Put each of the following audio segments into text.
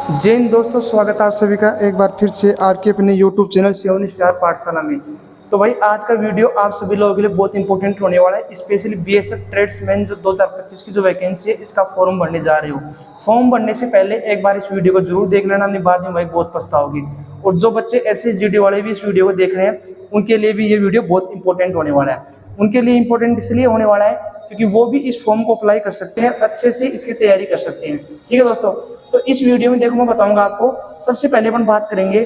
जय हिंद दोस्तों, स्वागत है आप सभी का एक बार फिर से आपके अपने यूट्यूब चैनल सेवन स्टार पाठशाला में। तो भाई आज का वीडियो आप सभी लोगों के लिए बहुत इंपॉर्टेंट होने वाला है। स्पेशली बीएसएफ ट्रेड्समैन जो 2025 की जो वैकेंसी है इसका फॉर्म भरने जा रहे हो। फॉर्म भरने से पहले एक बार इस वीडियो को जरूर देख लेना, नहीं बाद में भाई बहुत पछताओगे। और जो बच्चे ऐसे जीडी वाले भी इस वीडियो को देख रहे हैं उनके लिए भी ये वीडियो बहुत इंपॉर्टेंट होने वाला है। उनके लिए इंपॉर्टेंट इसलिए होने वाला है क्योंकि वो भी इस फॉर्म को अप्लाई कर सकते हैं, अच्छे से इसकी तैयारी कर सकते हैं। ठीक है दोस्तों, तो इस वीडियो में देखो मैं बताऊंगा आपको। सबसे पहले अपन बात करेंगे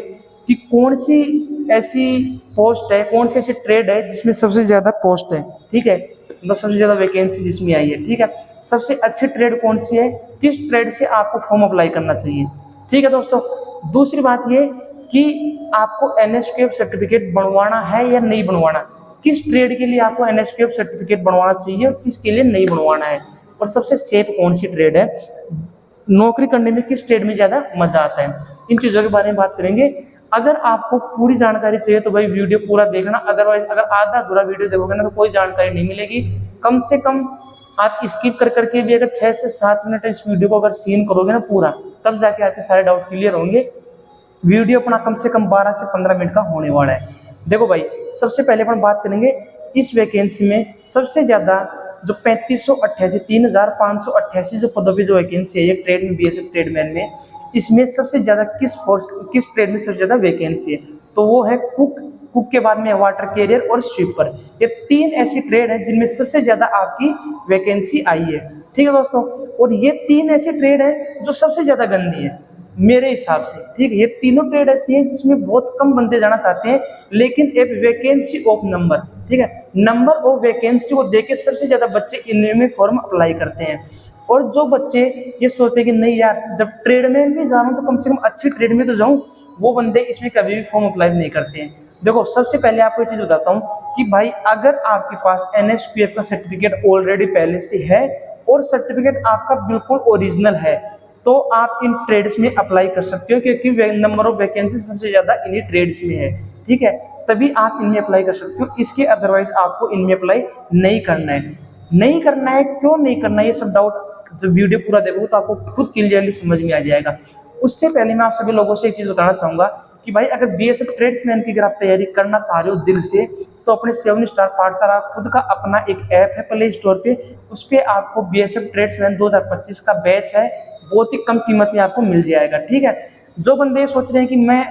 कि कौन सी ऐसी पोस्ट है, कौन सी ऐसी ट्रेड है जिसमें सबसे ज्यादा पोस्ट है। ठीक है, मतलब सबसे ज्यादा वैकेंसी जिसमें आई है। ठीक है, सबसे अच्छी ट्रेड कौन सी है, किस ट्रेड से आपको फॉर्म अप्लाई करना चाहिए। ठीक है दोस्तों, दूसरी बात ये कि आपको एनएसक्यूएफ सर्टिफिकेट बनवाना है या नहीं बनवाना, किस ट्रेड के लिए आपको एनएसक्यूएफ सर्टिफिकेट बनवाना चाहिए और किसके लिए नहीं बनवाना है, और सबसे सेफ कौन सी ट्रेड है, नौकरी करने में किस ट्रेड में ज़्यादा मजा आता है। इन चीज़ों के बारे में बात करेंगे। अगर आपको पूरी जानकारी चाहिए तो भाई वीडियो पूरा देखना, अदरवाइज अगर आधा अधूरा वीडियो देखोगे ना तो कोई जानकारी नहीं मिलेगी। कम से कम आप स्किप कर करके भी अगर 6 से 7 मिनट इस वीडियो को अगर सीन करोगे ना पूरा, तब जाके आपके सारे डाउट क्लियर होंगे। वीडियो अपना कम से कम 12 से 15 मिनट का होने वाला है। देखो भाई, सबसे पहले अपन बात करेंगे इस वैकेंसी में सबसे ज़्यादा जो 3588 3588 जो पदों पे जो वैकेंसी है ये ट्रेड में, बीएसएफ ट्रेडमैन में, इसमें सबसे ज़्यादा किस ट्रेड में सबसे ज़्यादा वैकेंसी है, तो वो है कुक के बाद में वाटर कैरियर और स्वीपर। ये 3 ऐसी ट्रेड है जिनमें सबसे ज़्यादा आपकी वैकेंसी आई है। ठीक है दोस्तों, और ये 3 ऐसी ट्रेड है जो सबसे ज़्यादा गंदी है मेरे हिसाब से। ठीक है, ये तीनों ट्रेड ऐसी हैं जिसमें बहुत कम बंदे जाना चाहते हैं, लेकिन एक वैकेंसी ऑफ नंबर, ठीक है, नंबर ऑफ वैकेंसी को देके सबसे ज्यादा बच्चे इनमें फॉर्म अप्लाई करते हैं। और जो बच्चे ये सोचते हैं कि नहीं यार, जब ट्रेड में भी जा रहा हूँ तो कम से कम अच्छी ट्रेड में तो जाऊँ, वो बंदे इसमें कभी भी फॉर्म अप्लाई नहीं करते हैं। देखो, सबसे पहले आपको ये चीज बताता हूँ कि भाई अगर आपके पास एनएसक्यूएफ का सर्टिफिकेट ऑलरेडी पहले से है और सर्टिफिकेट आपका बिल्कुल ओरिजिनल है, तो आप इन ट्रेड्स में अप्लाई कर सकते हो, क्योंकि नंबर ऑफ वैकेंसी सबसे ज़्यादा इन्हीं ट्रेड्स में है। ठीक है, तभी आप इनमें अप्लाई कर सकते हो, इसके अदरवाइज आपको इनमें अप्लाई नहीं करना है। नहीं करना है, क्यों नहीं करना है, ये सब डाउट जब वीडियो पूरा देखोगे तो आपको खुद क्लियरली समझ में आ जाएगा। उससे पहले मैं आप सभी लोगों से एक चीज़ बताना चाहूँगा कि भाई अगर बीएसएफ ट्रेड्समैन की अगर आप तैयारी करना चाह रहे हो दिल से, तो अपने 7 स्टार पाठशाला खुद का अपना एक ऐप है प्ले स्टोर पे, उस पर आपको बीएसएफ ट्रेड्समैन 2025 का बैच है, बहुत ही कम कीमत में आपको मिल जाएगा। ठीक है, जो बंदे सोच रहे हैं कि मैं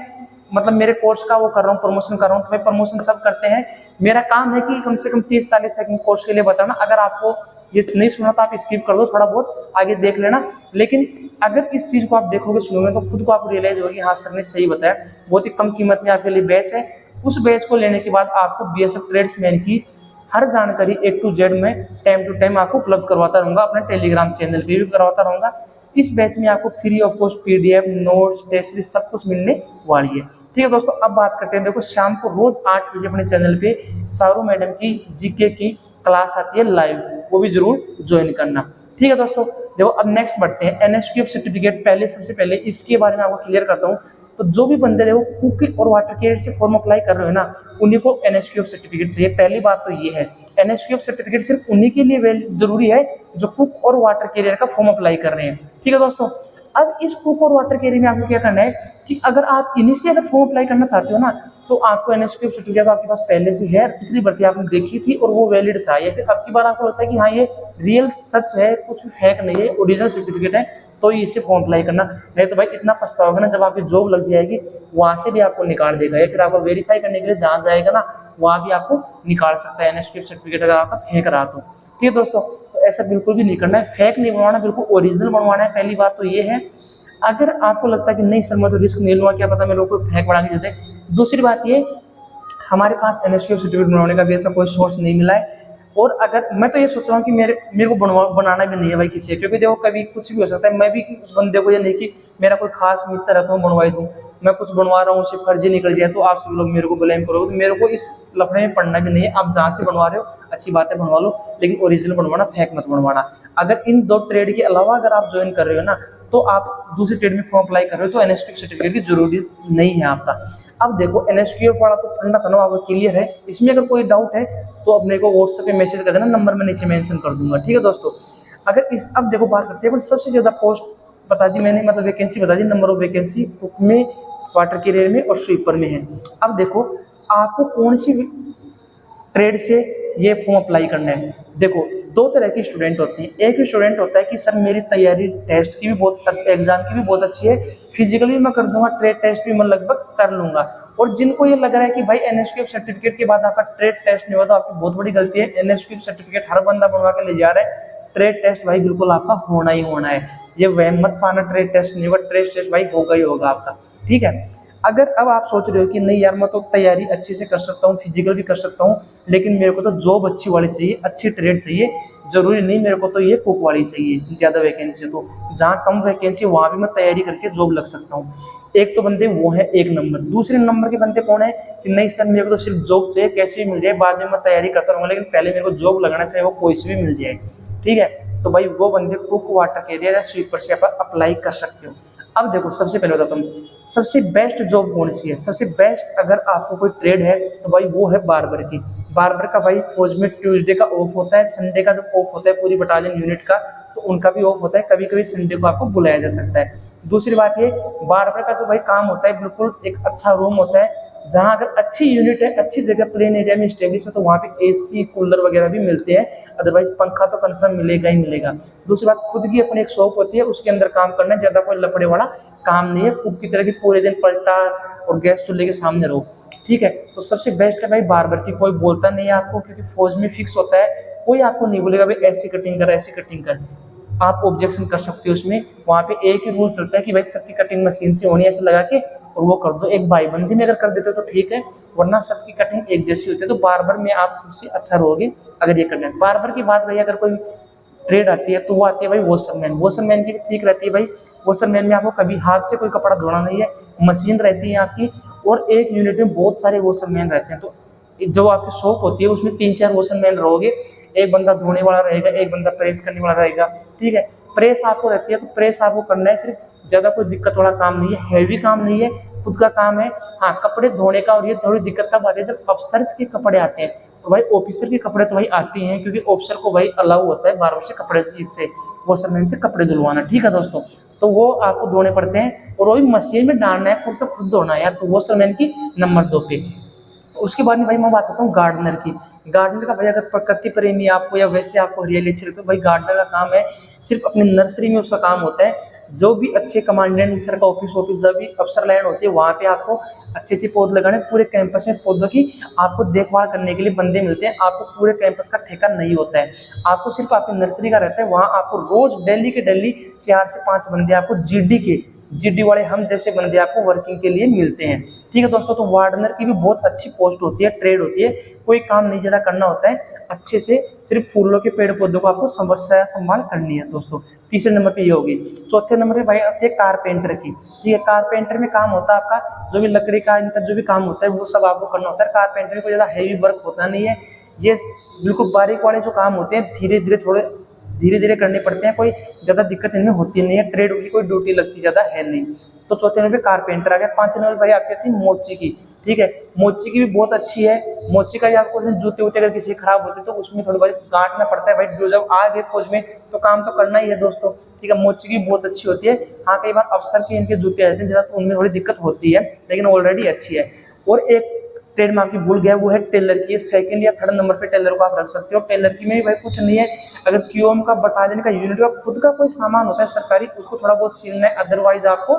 मतलब मेरे कोर्स का वो कर रहा हूँ, प्रमोशन कर रहा हूँ, तो भाई प्रमोशन सब करते हैं, मेरा काम है कि कम से कम 30-40 सेकंड कोर्स के लिए बताना। अगर आपको ये नहीं सुना तो आप स्किप कर दो, थोड़ा बहुत आगे देख लेना, लेकिन अगर इस चीज़ को आप देखोगे सुनोगे तो खुद को आपको रियलाइज होगा कि हाँ सर ने सही बताया। बहुत ही कम कीमत में आपके लिए बैच है। उस बैच को लेने के बाद आपको बीएसएफ ट्रेड्समैन की हर जानकारी A to Z में टाइम टू टाइम आपको उपलब्ध करवाता रहूँगा, अपने टेलीग्राम चैनल पे भी करवाता रहूँगा। इस बैच में आपको free of cost PDF, notes, test series सब कुछ मिलने वाली है। ठीक है दोस्तों, अब बात करते हैं। देखो, शाम को रोज 8 बजे अपने चैनल पे चारों मैडम की जीके की क्लास आती है लाइव, वो भी जरूर ज्वाइन करना। ठीक है दोस्तों, देखो अब नेक्स्ट बढ़ते हैं एनएसक्यूएफ सर्टिफिकेट। सबसे पहले इसके बारे में आपको क्लियर करता हूँ। तो जो भी बंदे देखो कुक और वाटर कैरियर से फॉर्म अप्लाई कर रहे हो ना, उन्हीं को एनएसक्यूएफ सर्टिफिकेट चाहिए। पहली बात तो ये है, एनएसक्यूएफ सर्टिफिकेट सिर्फ उन्हीं के लिए जरूरी है जो कुक और वाटर कैरियर का फॉर्म अप्लाई कर रहे हैं। ठीक है दोस्तों, अब इस कुक और वाटर कैरियर में आपको क्या करना है कि अगर आप इन्हीं से अगर फॉर्म अप्लाई करना चाहते हो ना, तो आपको एनएसक्यूएफ सर्टिफिकेट आपके पास पहले से है, पिछली भर्ती आपने देखी थी और वो वैलिड था, या फिर अब की बार आपको लगता है कि हाँ ये रियल सच है, कुछ भी फेक नहीं है, ओरिजिनल सर्टिफिकेट है, तो इससे फॉर्म अप्लाई करना। नहीं तो भाई इतना पछताओगे ना, जब आपकी जॉब लग जाएगी वहाँ से भी आपको निकाल देगा, या फिर आपको वेरीफाई करने के लिए जहाँ जाएगा ना वहाँ भी आपको निकाल सकता है एनएसक्यूएफ सर्टिफिकेट अगर आपका फेक रहा तो। ठीक है दोस्तों, तो ऐसा बिल्कुल भी नहीं करना है, फेक नहीं बनवाना, बिल्कुल ओरिजिनल बनवाना है। पहली बात तो ये है। अगर आपको लगता है कि नहीं सर मैं तो रिस्क नहीं लूँगा, क्या पता मेरे को फेक बना के देते। दूसरी बात ये, हमारे पास एनएसक्यूएफ सर्टिफिकेट बनवाने का भी ऐसा कोई सोर्स नहीं मिला है। और अगर मैं तो ये सोच रहा हूँ कि मेरे को बनाना भी नहीं है भाई किसी, क्योंकि देखो कभी कुछ भी हो सकता है। मैं भी उस बंदे को ये नहीं कि मेरा कोई खास मित्र है तो मैं बनवाई दूँ, मैं कुछ बनवा रहा हूँ उसे फर्जी निकल जाए तो आप सब लोग मेरे को ब्लेम करोगे। तो मेरे को इस लफड़े में पढ़ना भी नहीं है। आप जहाँ से बनवा रहे हो अच्छी बात है, बनवा लो, लेकिन ओरिजिनल बनवाना, फेक मत बनवाना। अगर इन 2 ट्रेड के अलावा अगर आप ज्वाइन कर रहे हो ना, तो आप दूसरी ट्रेड में फॉर्म अप्लाई कर रहे हो तो एनएसक्यूएफ सर्टिफिकेट की जरूरी नहीं है आपका। अब देखो, एनएसक्यूएफ वाला तो फंडा था ना आपको क्लियर है। इसमें अगर कोई डाउट है तो अपने को व्हाट्सएप पे मैसेज कर देना, नंबर मैं नीचे मेंशन कर दूंगा। ठीक है दोस्तों, अगर अब देखो बात करते हैं सबसे ज्यादा पोस्ट बता दी मैंने, मतलब वैकेंसी बता दी, नंबर ऑफ वैकेंसी कुक में, वाटर कैरियर में और स्वीपर में है। अब देखो आपको कौन सी ट्रेड से ये फॉर्म अप्लाई करना है। देखो दो तरह के स्टूडेंट होते हैं। एक स्टूडेंट होता है कि सर मेरी तैयारी टेस्ट की भी बहुत, एग्जाम की भी बहुत अच्छी है, फिजिकली भी मैं कर दूंगा, ट्रेड टेस्ट भी मैं लगभग कर लूंगा। और जिनको ये लग रहा है कि भाई एनएसक्यूएफ सर्टिफिकेट के बाद आपका ट्रेड टेस्ट नहीं होता, आपकी बहुत बड़ी गलती है। एनएसक्यूएफ सर्टिफिकेट हर बंदा बनवा के ले जा रहा है, ट्रेड टेस्ट भाई बिल्कुल आपका होना ही होना है। ये वहम मत पाना ट्रेड टेस्ट नहीं होगा, ट्रेड टेस्ट भाई होगा ही होगा आपका, ठीक है। अगर अब आप सोच रहे हो कि नहीं यार मैं तो तैयारी अच्छे से कर सकता हूँ, फिजिकल भी कर सकता हूँ, लेकिन मेरे को तो जॉब अच्छी वाली चाहिए, अच्छी ट्रेड चाहिए, जरूरी नहीं मेरे को तो ये कुक वाली चाहिए ज़्यादा वैकेंसी, तो जहाँ कम वैकेंसी वहाँ भी मैं तैयारी करके जॉब लग सकता हूँ। एक तो बंदे वो है एक नंबर। दूसरे नंबर के बंदे कौन है कि नहीं सर मेरे को तो सिर्फ जॉब चाहिए, कैसे भी मिल जाए, बाद में मैं तैयारी करता रहूँगा, लेकिन पहले मेरे को जॉब लगना चाहिए, वो कोई से भी मिल जाए, ठीक है। तो भाई वो बंदे कुक, वाटर कैरियर या स्वीपर से आप अप्लाई कर सकते हो। अब देखो सबसे पहले बताता हूँ सबसे बेस्ट जॉब कौन सी है। सबसे बेस्ट अगर आपको कोई ट्रेड है तो भाई वो है बार्बर की। बार्बर का भाई फौज में ट्यूसडे का ऑफ होता है, संडे का जब ऑफ होता है पूरी बटालियन यूनिट का, तो उनका भी ऑफ होता है, कभी कभी संडे को आपको बुलाया जा सकता है। दूसरी बात ये, बार्बर का जो भाई काम होता है बिल्कुल एक अच्छा रूम होता है, जहाँ अगर अच्छी यूनिट है, अच्छी जगह प्लेन एरिया में स्टेब्लिश है, तो वहाँ पे एसी कूलर वगैरह भी मिलते हैं, अदरवाइज पंखा तो कंफर्म मिलेगा ही मिलेगा। दूसरी बात, खुद की अपनी एक शॉप होती है, उसके अंदर काम करना है, ज़्यादा कोई लफड़े वाला काम नहीं है, कुक की तरह की पूरे दिन पलटा और गैस चूल्हे के सामने रहो, ठीक है। तो सबसे बेस्ट है भाई बार्बर की। कोई बोलता नहीं है आपको, क्योंकि फौज में फिक्स होता है, कोई आपको नहीं बोलेगा भाई ऐसी कटिंग कर, ऐसी कटिंग कर, आप ऑब्जेक्शन कर सकते हो उसमें। वहाँ पे एक ही रूल चलता है कि भाई सबकी कटिंग मशीन से होनी है, ऐसे लगा के और वो कर दो। एक भाईबंदी में अगर कर देते हो तो ठीक है, वरना सबकी कटिंग एक जैसी होती है। तो बार्बर में आप सबसे अच्छा रहोगे अगर ये करना है। बार्बर की बात भाई अगर कोई ट्रेड आती है तो वो आती है भाई वॉशरमैन। वॉशरमैन की भी ठीक रहती है भाई। वॉशरमैन में आपको कभी हाथ से कोई कपड़ा धोना नहीं है, मशीन रहती है आपकी, और एक यूनिट में बहुत सारे वॉशरमैन रहते हैं। तो जो आपकी शॉप होती है उसमें 3-4 वॉशरमैन रहोगे, एक बंदा धोने वाला रहेगा, एक बंदा प्रेस करने वाला रहेगा, ठीक है। प्रेस आपको रहती है तो प्रेस आपको करना है, सिर्फ ज़्यादा कोई दिक्कत वाला काम नहीं है, हैवी काम नहीं है, खुद का काम है। हाँ, कपड़े धोने का और ये थोड़ी दिक्कत तब आती है जब अफसर्स के कपड़े आते हैं। तो भाई ऑफिसर के कपड़े तो भाई आते हैं, क्योंकि ऑफिसर को भाई अलाउ होता है बार्बर से कपड़े से, वॉशरमैन से कपड़े धुलवाना, ठीक है दोस्तों। तो वो आपको धोने पड़ते हैं और वो भी मशीन में डालना है, खुद से खुद धोना है यार, तो वॉशरमैन की नंबर 2 पे। उसके बाद में भाई मैं बात करता हूँ गार्डनर की। गार्डनर का भाई अगर प्रकृति प्रेमी आपको या वैसे आपको हरियाली अच्छी लगती है तो भाई गार्डनर का काम है, सिर्फ अपनी नर्सरी में उसका काम होता है। जो भी अच्छे कमांडेंट सर का ऑफिस जब भी अफसर लैंड होती है वहाँ पे आपको अच्छे अच्छे पौधे लगाने, पूरे कैंपस में पौधों की आपको देखभाल करने के लिए बंदे मिलते हैं। आपको पूरे कैंपस का ठेका नहीं होता है, आपको सिर्फ आपकी नर्सरी का रहता है। वहाँ आपको रोज डेली के डेली 4 से 5 बंदे आपको जीडी वाले हम जैसे बंदे आपको वर्किंग के लिए मिलते हैं, ठीक है दोस्तों। तो वार्डनर की भी बहुत अच्छी पोस्ट होती है, ट्रेड होती है, कोई काम नहीं ज़्यादा करना होता है, अच्छे से सिर्फ फूलों के पेड़ पौधों को आपको संभाल करनी है दोस्तों। तीसरे नंबर पे ये होगी। चौथे नंबर पे भाई आती है कारपेंटर की, ठीक है। कारपेंटर में काम होता है आपका जो भी लकड़ी का इनका जो भी काम होता है वो सब आपको करना होता है। कारपेंटर में कोई ज़्यादा हैवी वर्क होता नहीं है, ये बिल्कुल बारीक वाले जो काम होते हैं धीरे धीरे करने पड़ते हैं, कोई ज़्यादा दिक्कत इनमें होती नहीं है, ट्रेड की कोई ड्यूटी लगती ज़्यादा है नहीं। तो चौथे नंबर पे कारपेंटर आ गया। 5 नंबर भाई आपकी आती है मोची की, ठीक है। मोची की भी बहुत अच्छी है। मोची का भी आपको जूते वूते अगर किसी खराब होते तो उसमें थोड़ी बहुत गांठना पड़ता है भाई, जो जब आ गए फौज में तो काम तो करना ही है दोस्तों, ठीक है। मोची की बहुत अच्छी होती है। हाँ, कई बार अफसर के इनके जूते आ जाते हैं ज़्यादा, तो उनमें थोड़ी दिक्कत होती है, लेकिन ऑलरेडी अच्छी है। और एक ट्रेड में आपकी भूल गया, वो है टेलर की। 2nd या 3rd नंबर पे टेलर को आप रख सकते हो। टेलर की में भी भाई कुछ नहीं है, अगर क्यूएम का बटालियन का यूनिट का खुद का कोई सामान होता है सरकारी, उसको थोड़ा बहुत सिलना है। अदरवाइज आपको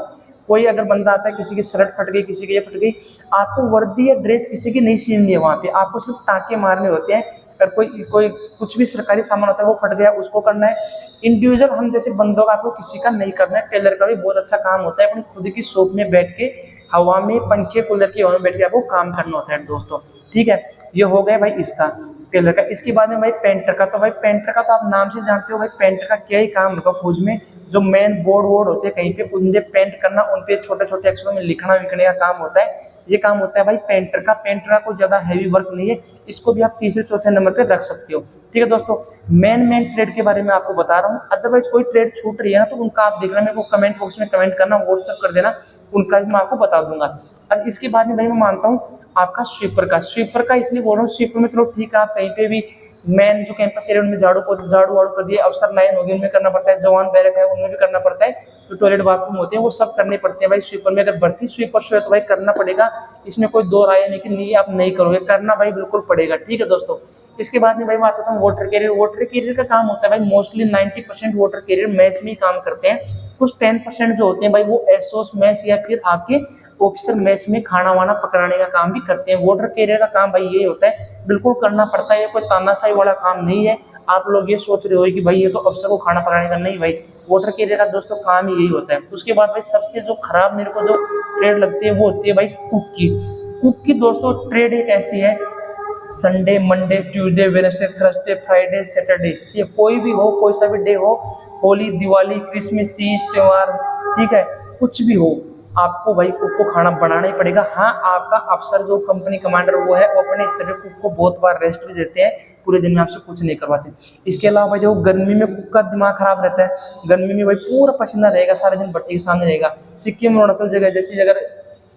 कोई अगर बंदा आता है, किसी की शर्ट फट गई, किसी की ये फट गई, आपको वर्दी या ड्रेस किसी की नहीं सिलनी है वहाँ पे, आपको सिर्फ टाँके मारने होते हैं। अगर कोई कुछ भी सरकारी सामान होता है वो फट गया, उसको करना है। इंडिविजुअल हम जैसे बंदों का आपको किसी का नहीं करना है। टेलर का भी बहुत अच्छा काम होता है, अपनी खुद की शॉप में बैठ के हवा में पंखे कूलर की हवा में बैठ के आपको काम करना होता है दोस्तों, ठीक है। ये हो गया भाई इसका टेलर का। इसके बाद में भाई पेंटर का। तो भाई पेंटर का तो आप नाम से जानते हो भाई, पेंटर का क्या ही काम होगा फौज में, जो मेन बोर्ड होते हैं कहीं पे उनपे पेंट करना, उनपे छोटे छोटे अक्षरों में लिखना विखने का काम होता है। ये काम होता है भाई पेंटर का। पेंटर का कोई ज़्यादा हैवी वर्क नहीं है, इसको भी आप 3-4 नंबर पे रख सकते हो, ठीक है दोस्तों। मेन ट्रेड के बारे में आपको बता रहा हूँ। अदरवाइज कोई ट्रेड छूट रही है ना तो उनका आप देखना, मेरे को कमेंट बॉक्स में कमेंट करना, व्हाट्सअप कर देना, उनका भी मैं आपको बता दूंगा। अब इसके बाद में भाई मैं मानता हूँ आपका स्वीपर का इसलिए बोल रहा हूँ, स्वीपर में चलो ठीक है, आप कहीं पे भी मेन जो कैंपस एरिया उनमें झाड़ू वाड़ू कर दिए, अफसर लाइन होगी उनमें करना पड़ता है, जवान बैरक है उनमें भी करना पड़ता है, जो टॉयलेट बाथरूम होते हैं वो सब करने पड़ते हैं भाई। स्वीपर में अगर भर्ती स्वीपर से है तो भाई करना पड़ेगा, इसमें कोई दो राय नहीं कि नहीं आप नहीं करोगे, करना भाई बिल्कुल पड़ेगा, ठीक है दोस्तों। इसके बाद में भाई बात करता हूँ वाटर कैरियर। वाटर कैरियर का काम होता है भाई मोस्टली 90% वाटर कैरियर मेस में ही काम करते हैं, कुछ 10% जो होते हैं भाई वो एसोस मेस या फिर आपके ऑफिसर मेस में खाना वाना पकड़ाने का काम भी करते हैं। वाटर कैरियर का काम भाई ये होता है, बिल्कुल करना पड़ता है, ये कोई तानाशाही वाला काम नहीं है। आप लोग ये सोच रहे हो कि भाई ये तो अफसर को खाना पकड़ाने का, नहीं भाई, वाटर कैरियर का दोस्तों काम ही यही होता है। उसके बाद भाई सबसे जो खराब मेरे को जो ट्रेड लगती है वो होती है भाई कुक की। कुक की दोस्तों ट्रेड एक ऐसी है, Sunday Monday Tuesday Wednesday Thursday Friday Saturday, ये कोई भी हो, कोई सा भी डे हो, होली दिवाली क्रिसमस तीज त्योहार, ठीक है, कुछ भी हो, आपको भाई कुक को खाना बनाना ही पड़ेगा। हाँ, आपका अफसर जो कंपनी कमांडर वो है वो अपने स्तर पे कुक को बहुत बार रेस्ट भी देते हैं, पूरे दिन में आपसे कुछ नहीं करवाते। इसके अलावा भाई जो गर्मी में कुक का दिमाग खराब रहता है, गर्मी में भाई पूरा पसीना रहेगा, सारे दिन भट्टी के सामने रहेगा। सिक्किम अरुणाचल जगह जैसी अगर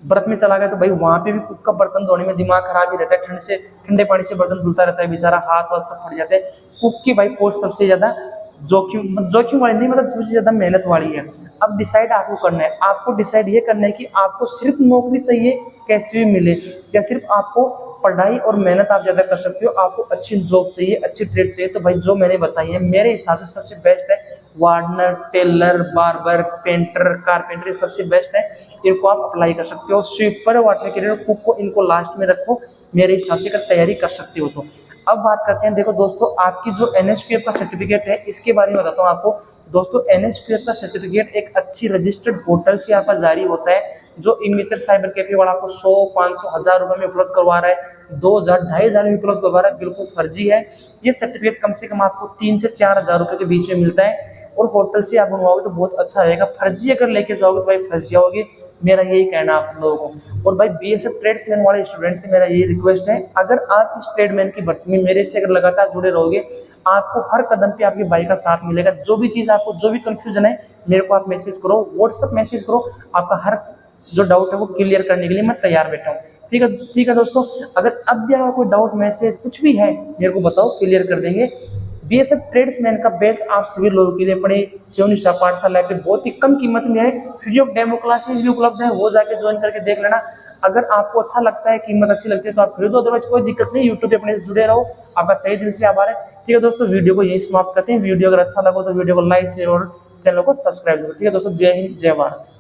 बर्फ में चला गया तो भाई वहाँ पे भी कुक का बर्तन धोने में दिमाग खराब ही रहता है, ठंडे पानी से बर्तन धुलता रहता है बेचारा, हाथ वाथ सब फट जाते हैं। कुक की भाई पोस्ट सबसे ज्यादा जोखिम वाली नहीं, मतलब सबसे ज्यादा मेहनत वाली है। अब डिसाइड आपको करना है, आपको डिसाइड ये करना है कि आपको सिर्फ नौकरी चाहिए कैसे भी मिले, या सिर्फ आपको पढ़ाई और मेहनत आप ज्यादा कर सकते हो, आपको अच्छी जॉब चाहिए, अच्छी ट्रेड चाहिए। तो भाई जो मैंने बताई है मेरे हिसाब से सबसे बेस्ट है वार्डनर, टेलर, बार्बर, पेंटर, कारपेंटर, ये सबसे बेस्ट है, इनको आप अप्लाई कर सकते हो। स्वीपर, वाटर कैरियर, कुक को इनको लास्ट में रखो मेरे हिसाब से, अगर तैयारी कर सकते हो तो। अब बात करते हैं, देखो दोस्तों, आपकी जो NSQF का सर्टिफिकेट है इसके बारे में बताता हूँ आपको। दोस्तों NSQF का सर्टिफिकेट एक अच्छी रजिस्टर्ड पोर्टल से आपका जारी होता है, जो इमितर साइबर कैफे वाला आपको 100, 500, 1000 रुपये में उपलब्ध करवा रहा है, 2000, 2500 में उपलब्ध करवा रहा है, बिल्कुल फर्जी है। ये सर्टिफिकेट कम से कम आपको 3 से 4000 रुपये के बीच में मिलता है, और होटल से आप बनवाओगे तो बहुत अच्छा रहेगा। फर्जी अगर लेके जाओगे तो भाई फंस जाओगे, मेरा यही कहना आप लोगों को। और भाई BSF ट्रेड्समैन वाले स्टूडेंट से मेरा ये रिक्वेस्ट है, अगर आप इस ट्रेडमैन की भर्ती में मेरे से अगर लगातार जुड़े रहोगे, आपको हर कदम पे आपके भाई का साथ मिलेगा। जो भी चीज़ आपको, जो भी कंफ्यूजन है, मेरे को आप मैसेज करो, व्हाट्सअप मैसेज करो, आपका हर जो डाउट है वो क्लियर करने के लिए मैं तैयार बैठा हूँ। ठीक है दोस्तों, अगर अब भी आपका कोई डाउट मैसेज कुछ भी है मेरे को बताओ, क्लियर कर देंगे। BSF ट्रेड्समैन का बैच आप सभी लोगों के लिए अपने 7 स्टार पाठशाला पे बहुत ही कम कीमत में है, फ्री ऑफ डेमो क्लासेस भी उपलब्ध है, वो जाके ज्वाइन करके देख लेना। अगर आपको अच्छा लगता है, कीमत अच्छी लगती है तो आप खरीदो, अदरवाइज कोई दिक्कत नहीं, यूट्यूब पे अपने जुड़े रहो। आपका तहे दिल से आभार है। ठीक है दोस्तों, वीडियो को यही समाप्त करते हैं। वीडियो अगर अच्छा लगा तो वीडियो को लाइक शेयर और चैनल को सब्सक्राइब करो। ठीक है दोस्तों, जय हिंद जय भारत।